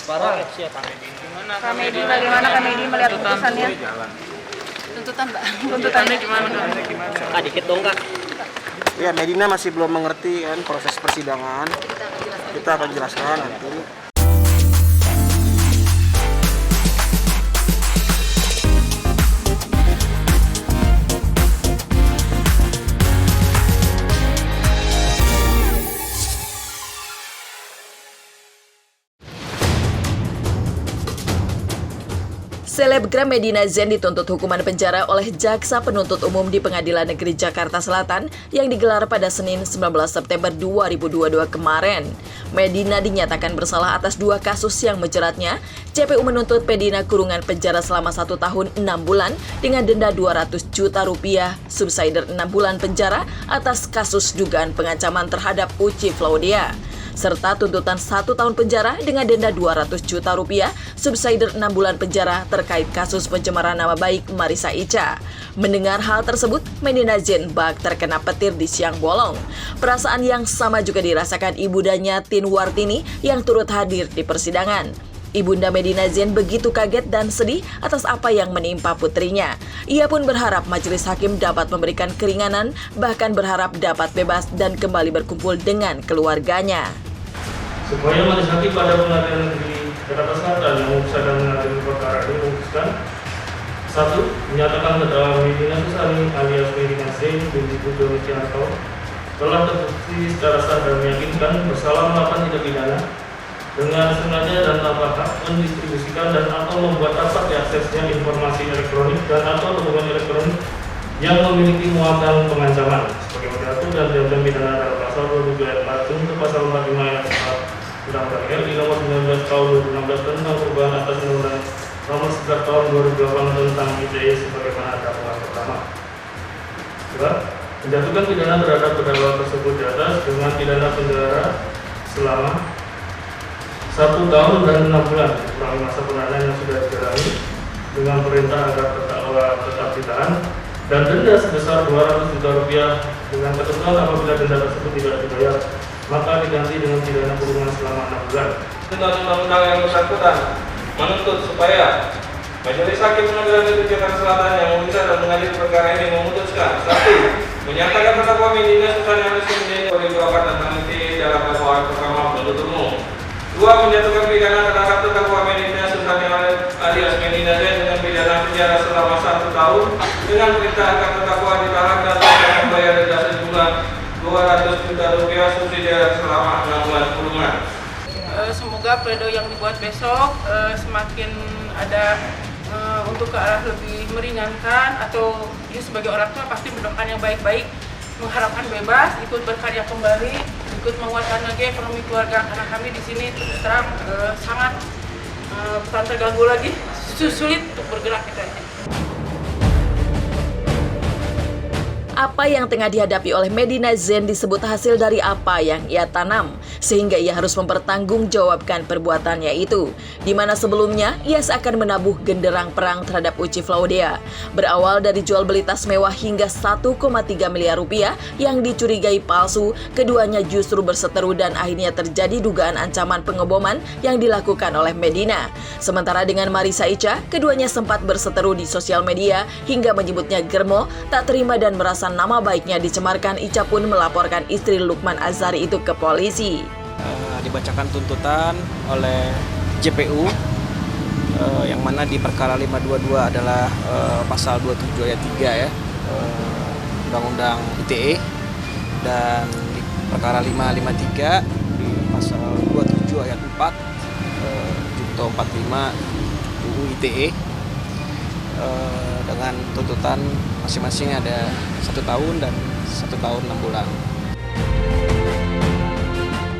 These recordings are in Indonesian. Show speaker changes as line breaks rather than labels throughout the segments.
Para
Kak Medi, bagaimana Kak Medi melihat putusannya? Tuntutan, Mbak. Tuntutannya gimana?
Kak, dikit dong Kak.
Ya, Medina masih belum mengerti kan proses persidangan. Kita akan jelaskan nanti.
Selebgram Medina Zain dituntut hukuman penjara oleh Jaksa Penuntut Umum di Pengadilan Negeri Jakarta Selatan yang digelar pada Senin 19 September 2022 kemarin. Medina dinyatakan bersalah atas 2 kasus yang menjeratnya. JPU menuntut Medina kurungan penjara selama 1 tahun 6 bulan dengan denda 200 juta rupiah, subsidiar 6 bulan penjara atas kasus dugaan pengancaman terhadap Uci Claudia, serta tuntutan 1 tahun penjara dengan denda 200 juta rupiah, subsidiar 6 bulan penjara terkait kasus pencemaran nama baik Marissa Ica. Mendengar hal tersebut, Medina Zain bak terkena petir di siang bolong. Perasaan yang sama juga dirasakan ibundanya Tin Wartini yang turut hadir di persidangan. Ibunda Medina Zain begitu kaget dan sedih atas apa yang menimpa putrinya. Ia pun berharap majelis hakim dapat memberikan keringanan, bahkan berharap dapat bebas dan kembali berkumpul dengan keluarganya.
Supaya majelis hakim pada Pengadilan Negeri Jakarta Selatan yang sedang mengadili perkara ini memutuskan 1. Menyatakan terdakwa Medina Susani alias Medina Zain binti Pujo Nostianto telah terbukti secara sah dan meyakinkan bersalah melakukan tindak pidana dengan sengaja dan tanpa hak mendistribusikan dan atau membuat dapat diaksesnya informasi elektronik dan atau dokumen elektronik yang memiliki muatan pengancaman sebagai diatur dan diancam pidana dalam pasal 27 ayat 4 untuk pasal 45 ayat 4 Undang-Undang RI nomor 19 tahun 2016 tentang perubahan atas Undang-Undang nomor 11 tahun 2008 tentang ITE sebagaimana dakwaan pertama. 2. Menjatuhkan pidana terhadap terdakwa tersebut di atas dengan pidana penjara selama 1 tahun dan 6 bulan kurangi masa penahanan yang sudah dijalani dengan perintah agar terdakwa tetap ditahan dan denda sebesar 200 juta rupiah dengan ketentuan apabila denda tersebut tidak dibayar maka diganti dengan pidana kurungan selama 6 bulan.
Tentang undang-undang yang bersangkutan menuntut supaya Majelis Hakim Pengadilan Negeri Jakarta Selatan yang memeriksa dan mengadili perkara ini memutuskan 1. Menyatakan terdakwa Medina Susani alias Medina diberikan tentang ITE dalam dakwaan pertama penuntut umum. 2. Menjatuhkan pidana terhadap terdakwa Medina Susani alias Medina Zain dengan pidana penjara selama 1 tahun dengan perintah agar terdakwa ditahan dan tidak membayar denda sejumlah 200 juta rupiah subsidiar selama 6 bulan kurungan.
Semoga pledoi yang dibuat besok semakin ada untuk ke arah lebih meringankan, atau dia sebagai orang tua pasti mendoakan yang baik-baik, mengharapkan bebas, ikut berkarya kembali, ikut menguatkan lagi ekonomi keluarga, karena kami di sini terus terang sangat bukan terganggu lagi, sulit untuk bergerak kita ini.
Apa yang tengah dihadapi oleh Medina Zain disebut hasil dari apa yang ia tanam, sehingga ia harus mempertanggungjawabkan perbuatannya itu, di mana sebelumnya ia seakan menabuh genderang perang terhadap Uci Claudia. Berawal dari jual beli tas mewah hingga 1,3 miliar rupiah yang dicurigai palsu, keduanya justru berseteru dan akhirnya terjadi dugaan ancaman pengeboman yang dilakukan oleh Medina. Sementara dengan Marissa Ica, keduanya sempat berseteru di sosial media hingga menyebutnya germo, tak terima dan merasa nama baiknya dicemarkan. Ica pun melaporkan istri Lukman Azhari itu ke polisi.
Dibacakan tuntutan oleh JPU yang mana di perkara 522 adalah pasal 27 ayat 3 ya, Undang-Undang ITE, dan di perkara 553 di pasal 27 ayat 4 junto 45 UU ITE dengan tuntutan masing-masing ada 1 tahun dan 1 tahun 6 bulan.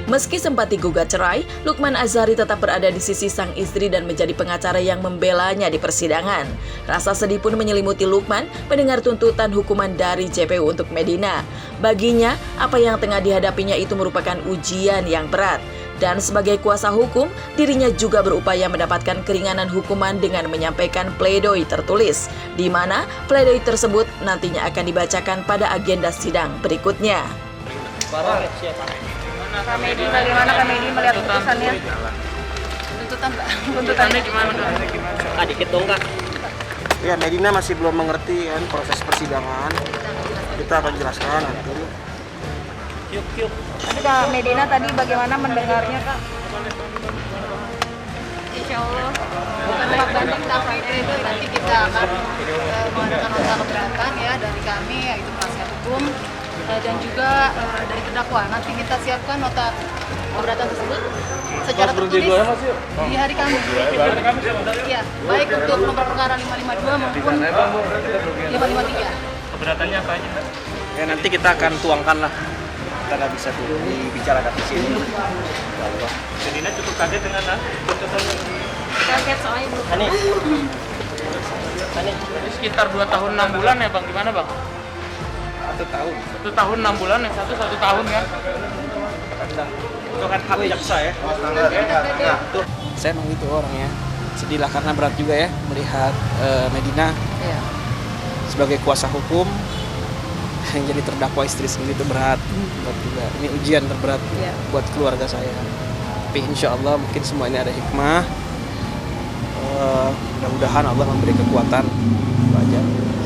Meski sempat digugat cerai, Lukman Azhari tetap berada di sisi sang istri dan menjadi pengacara yang membelanya di persidangan. Rasa sedih pun menyelimuti Lukman mendengar tuntutan hukuman dari JPU untuk Medina. Baginya, apa yang tengah dihadapinya itu merupakan ujian yang berat. Dan sebagai kuasa hukum, dirinya juga berupaya mendapatkan keringanan hukuman dengan menyampaikan pledoi tertulis, di mana pledoi tersebut nantinya akan dibacakan pada agenda sidang berikutnya.
Para
Kak Medi, bagaimana Kak Medi melihat putusannya?
tuntutan Pak.
Tuntutannya gimana?
Kak, dikit dong Kak.
Ya, Medina masih belum mengerti kan proses persidangan. Kita akan jelaskan nanti.
Yuk.
Tapi Kak Medina tadi bagaimana mendengarnya Kak?
Insya Allah bukan banding tapi itu nanti kita akan mengadakan nota keberatan ya dari kami yaitu penasihat hukum dan juga dari terdakwa. Nanti kita siapkan nota keberatan tersebut secara tertulis di hari Kamis. Ya, baik untuk nomor perkara 552 maupun 553.
Keberatannya apa aja?
Ya, nanti kita akan tuangkan lah. Kita nggak bisa tuh dibicarakan di sini.
Medina cukup kaget dengan putusan yang
Kaget soalnya belum.
Ani.
Sekitar 2 tahun 6 bulan ya Bang, gimana Bang?
1 tahun.
1 tahun 6 bulan, yang satu 1 tahun kan?
Itu kan hak jaksa ya. Saya emang gitu orangnya. Sedih lah karena berat juga ya melihat Medina sebagai kuasa hukum yang jadi terdakwa istri sendiri itu berat juga. Ini ujian terberat buat keluarga saya. Tapi insya Allah mungkin semua ini ada hikmah. Mudah-mudahan Allah memberi kekuatan. Itu aja.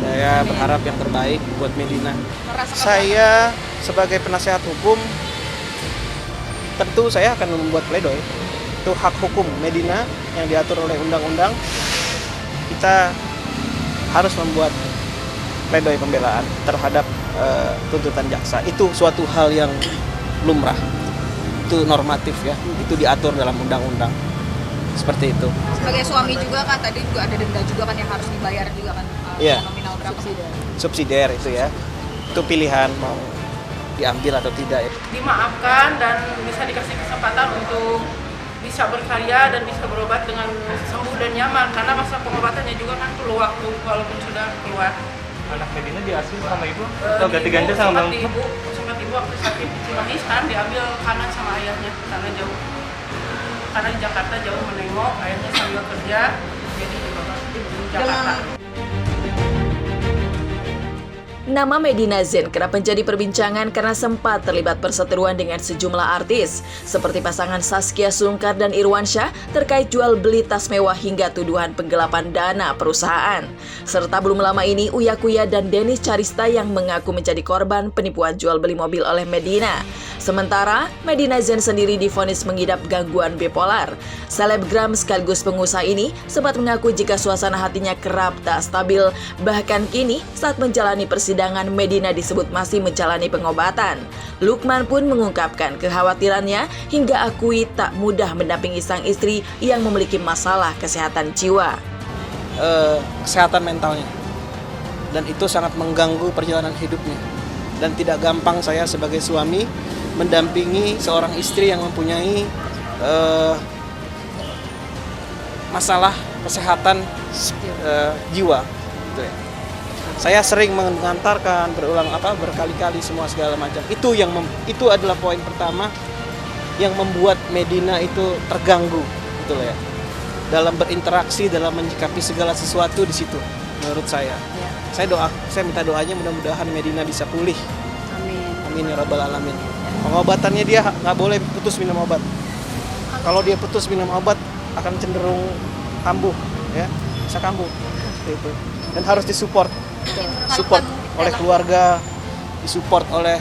Saya berharap yang terbaik buat Medina. Saya sebagai penasehat hukum tentu saya akan membuat pledoi. Itu hak hukum Medina yang diatur oleh undang-undang. Kita harus membuat pledoi pembelaan terhadap tuntutan jaksa. Itu suatu hal yang lumrah. Itu normatif ya. Itu diatur dalam undang-undang. Seperti itu.
Sebagai suami juga Kak, tadi juga ada denda juga kan yang harus dibayar juga kan.
Iya.
Nominal berapa?
Subsidiar itu ya. Itu pilihan mau diambil atau tidak ya.
Dimaafkan dan bisa dikasih kesempatan untuk bisa berkarya dan bisa berobat dengan sembuh dan nyaman, karena masa pengobatannya juga kan perlu waktu walaupun sudah keluar.
anak Medina diasuh sama ibu atau ganti-ganti sama bang?
Sempat ibu waktu sakit Cimahi sekarang diambil kanan sama ayahnya karena jauh. Karena di Jakarta jauh menengok, ayahnya sambil kerja, jadi di Jakarta.
Nama Medina Zain kerap menjadi perbincangan karena sempat terlibat perseteruan dengan sejumlah artis, seperti pasangan Saskia Sungkar dan Irwansyah terkait jual beli tas mewah hingga tuduhan penggelapan dana perusahaan. Serta belum lama ini Uya Kuya dan Dennis Charista yang mengaku menjadi korban penipuan jual beli mobil oleh Medina. Sementara, Medina Zain sendiri divonis mengidap gangguan bipolar. Selebgram sekaligus pengusaha ini sempat mengaku jika suasana hatinya kerap tak stabil, bahkan kini saat menjalani persidangan Medina disebut masih menjalani pengobatan. Lukman pun mengungkapkan kekhawatirannya hingga akui tak mudah mendampingi sang istri yang memiliki masalah kesehatan jiwa.
Kesehatan mentalnya, dan itu sangat mengganggu perjalanan hidupnya, dan tidak gampang saya sebagai suami mendampingi seorang istri yang mempunyai masalah kesehatan jiwa gitu ya. Saya sering mengantarkan berkali-kali semua segala macam. Itu adalah poin pertama yang membuat Medina itu terganggu gitu loh ya. Dalam berinteraksi, dalam menyikapi segala sesuatu di situ menurut saya. Ya. Saya minta doanya mudah-mudahan Medina bisa pulih.
Amin.
Amin ya rabbal alamin. Pengobatannya dia nggak boleh putus minum obat. Kalau dia putus minum obat akan cenderung kambuh, ya, bisa kambuh seperti itu. Dan harus disupport oleh keluarga, disupport oleh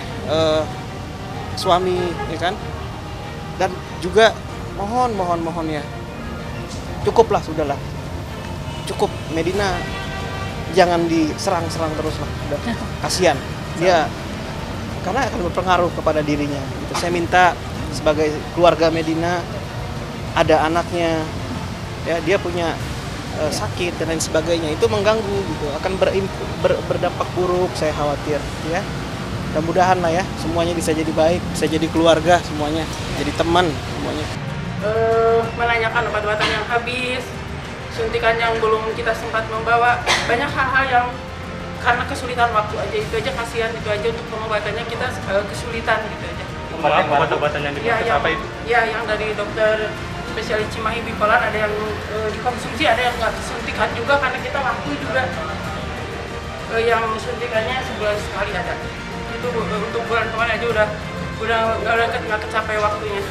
suami, ya kan. Dan juga mohon ya, cukuplah, sudahlah, cukup. Medina jangan diserang-serang terus lah, udah kasihan dia. Karena akan berpengaruh kepada dirinya. Gitu. Saya minta sebagai keluarga Medina, ada anaknya, ya dia punya sakit dan lain sebagainya, itu mengganggu gitu, akan berdampak buruk. Saya khawatir, ya. Mudah-mudahan lah ya, semuanya bisa jadi baik, bisa jadi keluarga semuanya, jadi teman semuanya.
Menanyakan obat-obatan yang habis, suntikan yang belum kita sempat membawa, banyak hal-hal yang karena kesulitan waktu aja, itu aja kasihan, itu aja untuk pengobatannya kita kesulitan gitu aja.
Obat-obatan yang dimaksud apa itu?
Ya, yang dari dokter spesialis Cimahi bipolar, ada yang dikonsumsi, ada yang nggak disuntikan juga karena kita waktu juga. Yang suntikannya sebulan sekali ada. Itu untuk bulan kemarin aja udah nggak kecapai waktunya.